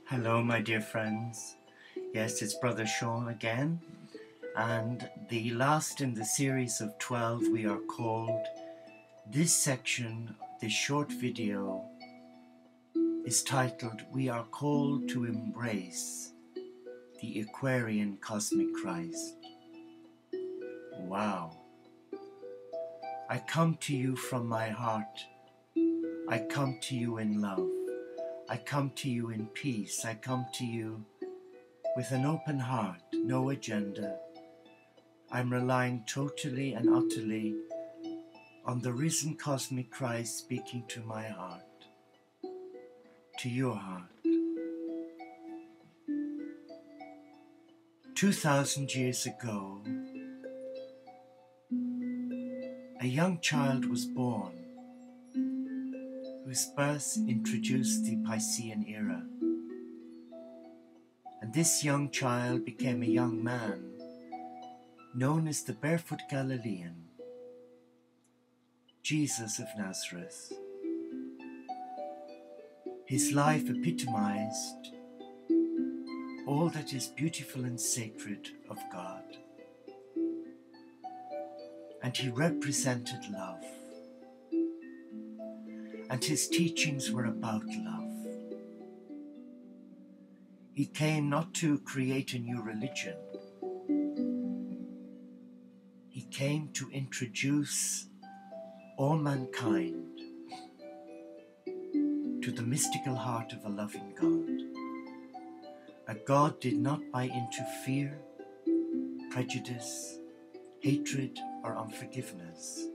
Hello, my dear friends. Yes, it's Brother Sean again. And the last in the series of 12 we are called. This section, this short video, is titled, We Are Called to Embrace the Aquarian Cosmic Christ. Wow. I come to you from my heart. I come to you in love. I come to you in peace. I come to you with an open heart, no agenda. I'm relying totally and utterly on the risen cosmic Christ speaking to my heart, to your heart. 2,000 years ago, a young child was born whose birth introduced the Piscean era. And this young child became a young man known as the Barefoot Galilean, Jesus of Nazareth. His life epitomized all that is beautiful and sacred of God. And he represented love. And his teachings were about love. He came not to create a new religion. He came to introduce all mankind to the mystical heart of a loving God. A God did not buy into fear, prejudice, hatred, or unforgiveness.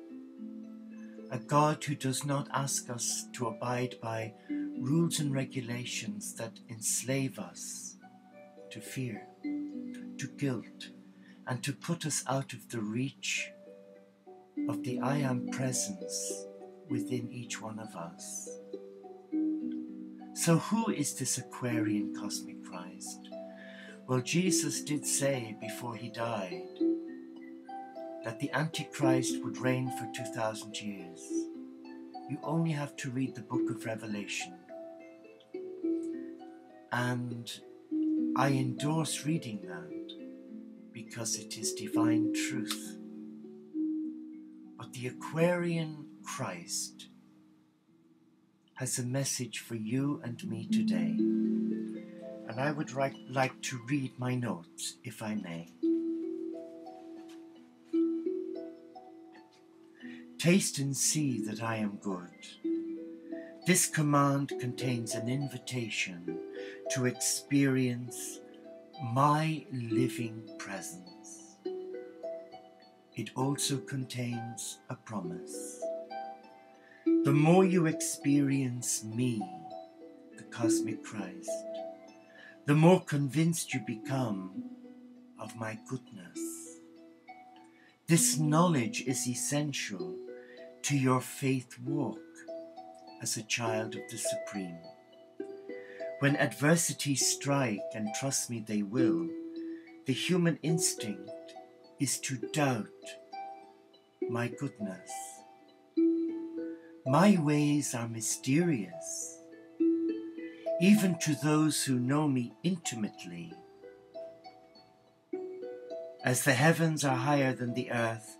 A God who does not ask us to abide by rules and regulations that enslave us to fear, to guilt, and to put us out of the reach of the I Am presence within each one of us. So who is this Aquarian cosmic Christ? Well, Jesus did say before he died that the Antichrist would reign for 2,000 years. You only have to read the book of Revelation. And I endorse reading that because it is divine truth. But the Aquarian Christ has a message for you and me today. And I would like to read my notes, if I may. Taste and see that I am good. This command contains an invitation to experience my living presence. It also contains a promise. The more you experience me, the cosmic Christ, the more convinced you become of my goodness. This knowledge is essential to your faith walk as a child of the Supreme. When adversities strike, and trust me they will, the human instinct is to doubt my goodness. My ways are mysterious, even to those who know me intimately. As the heavens are higher than the earth,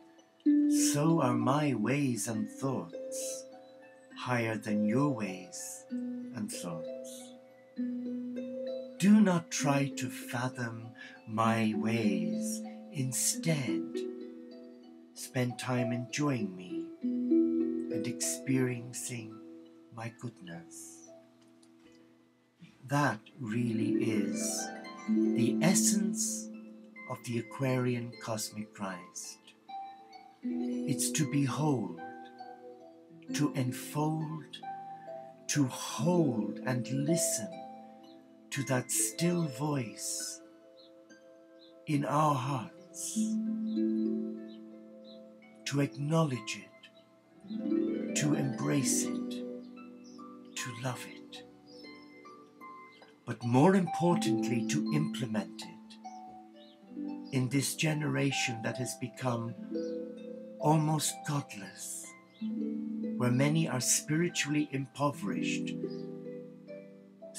so are my ways and thoughts higher than your ways and thoughts. Do not try to fathom my ways. Instead, spend time enjoying me and experiencing my goodness. That really is the essence of the Aquarian cosmic Christ. It's to behold, to enfold, to hold and listen to that still voice in our hearts, to acknowledge it, to embrace it, to love it, but more importantly, to implement it in this generation that has become almost godless, where many are spiritually impoverished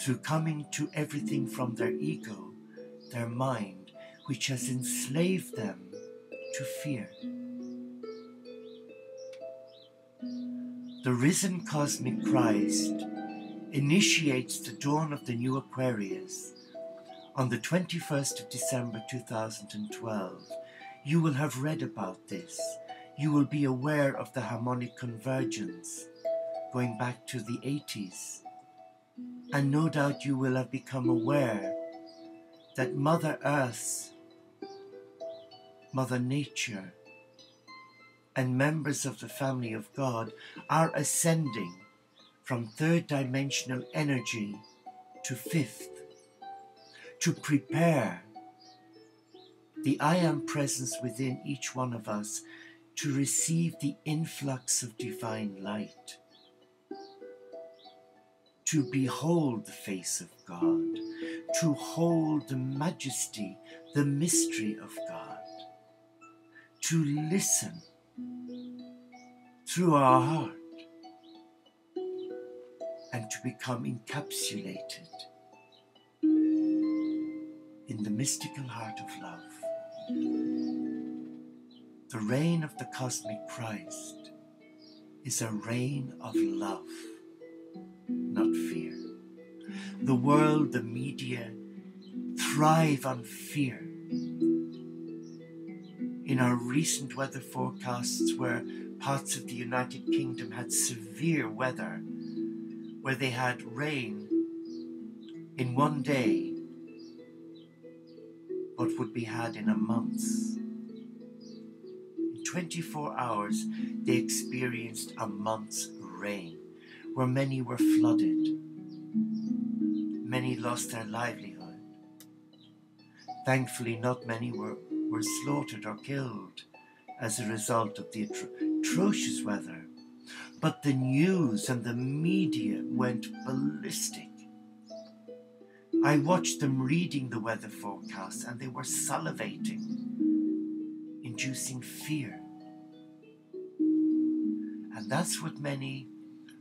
through coming to everything from their ego, their mind, which has enslaved them to fear. The risen cosmic Christ initiates the dawn of the new Aquarius on the 21st of December 2012. You will have read about this. You will be aware of the harmonic convergence going back to the 80s. And no doubt you will have become aware that Mother Earth, Mother Nature, and members of the family of God are ascending from third dimensional energy to fifth, to prepare the I Am presence within each one of us to receive the influx of divine light, to behold the face of God, to hold the majesty, the mystery of God, to listen through our heart, and to become encapsulated in the mystical heart of love. The reign of the cosmic Christ is a reign of love, not fear. The world, the media, thrive on fear. In our recent weather forecasts, where parts of the United Kingdom had severe weather, where they had rain in one day, what would be had in a month. In 24 hours, they experienced a month's rain, where many were flooded. Many lost their livelihood. Thankfully, not many were slaughtered or killed as a result of the atrocious weather. But the news and the media went ballistic. I watched them reading the weather forecasts, and they were salivating, inducing fear. And that's what many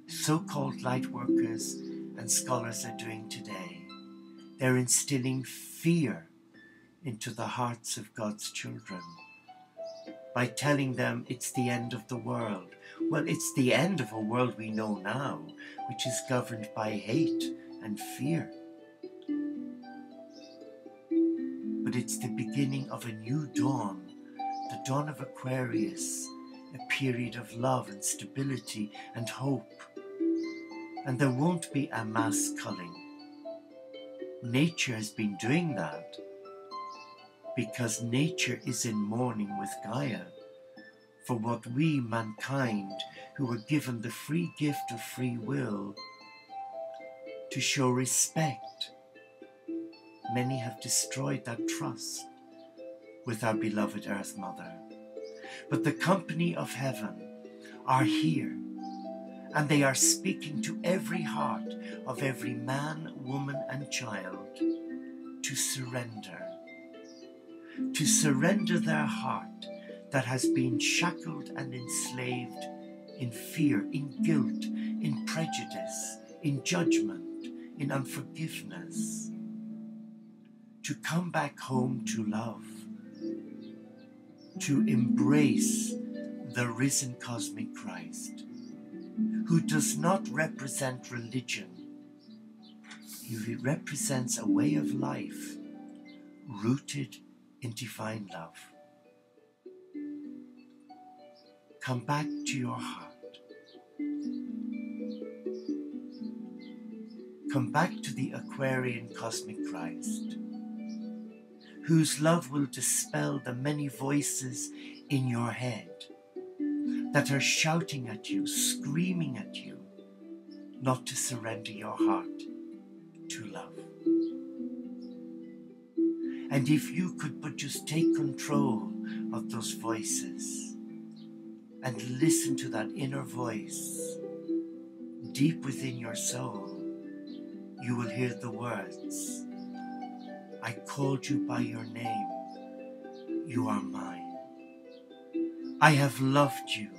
so-called light workers and scholars are doing today. They're instilling fear into the hearts of God's children by telling them it's the end of the world. Well, it's the end of a world we know now, which is governed by hate and fear. But it's the beginning of a new dawn, the dawn of Aquarius, a period of love and stability and hope. And there won't be a mass culling. Nature has been doing that because nature is in mourning with Gaia for what we, mankind, who were given the free gift of free will to show respect, many have destroyed that trust with our beloved Earth Mother. But the company of heaven are here, and they are speaking to every heart of every man, woman, and child to surrender their heart that has been shackled and enslaved in fear, in guilt, in prejudice, in judgment, in unforgiveness, to come back home to love, to embrace the risen cosmic Christ, who does not represent religion. He represents a way of life rooted in divine love. Come back to your heart. Come back to the Aquarian cosmic Christ, whose love will dispel the many voices in your head that are shouting at you, screaming at you, not to surrender your heart to love. And if you could but just take control of those voices and listen to that inner voice deep within your soul, you will hear the words, I called you by your name, you are mine. I have loved you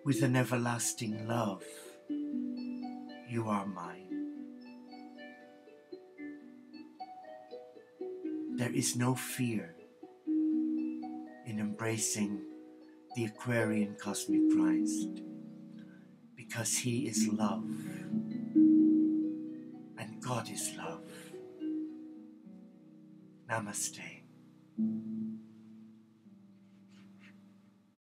with an everlasting love, you are mine. There is no fear in embracing the Aquarian cosmic Christ, because He is love and God is love. Namaste.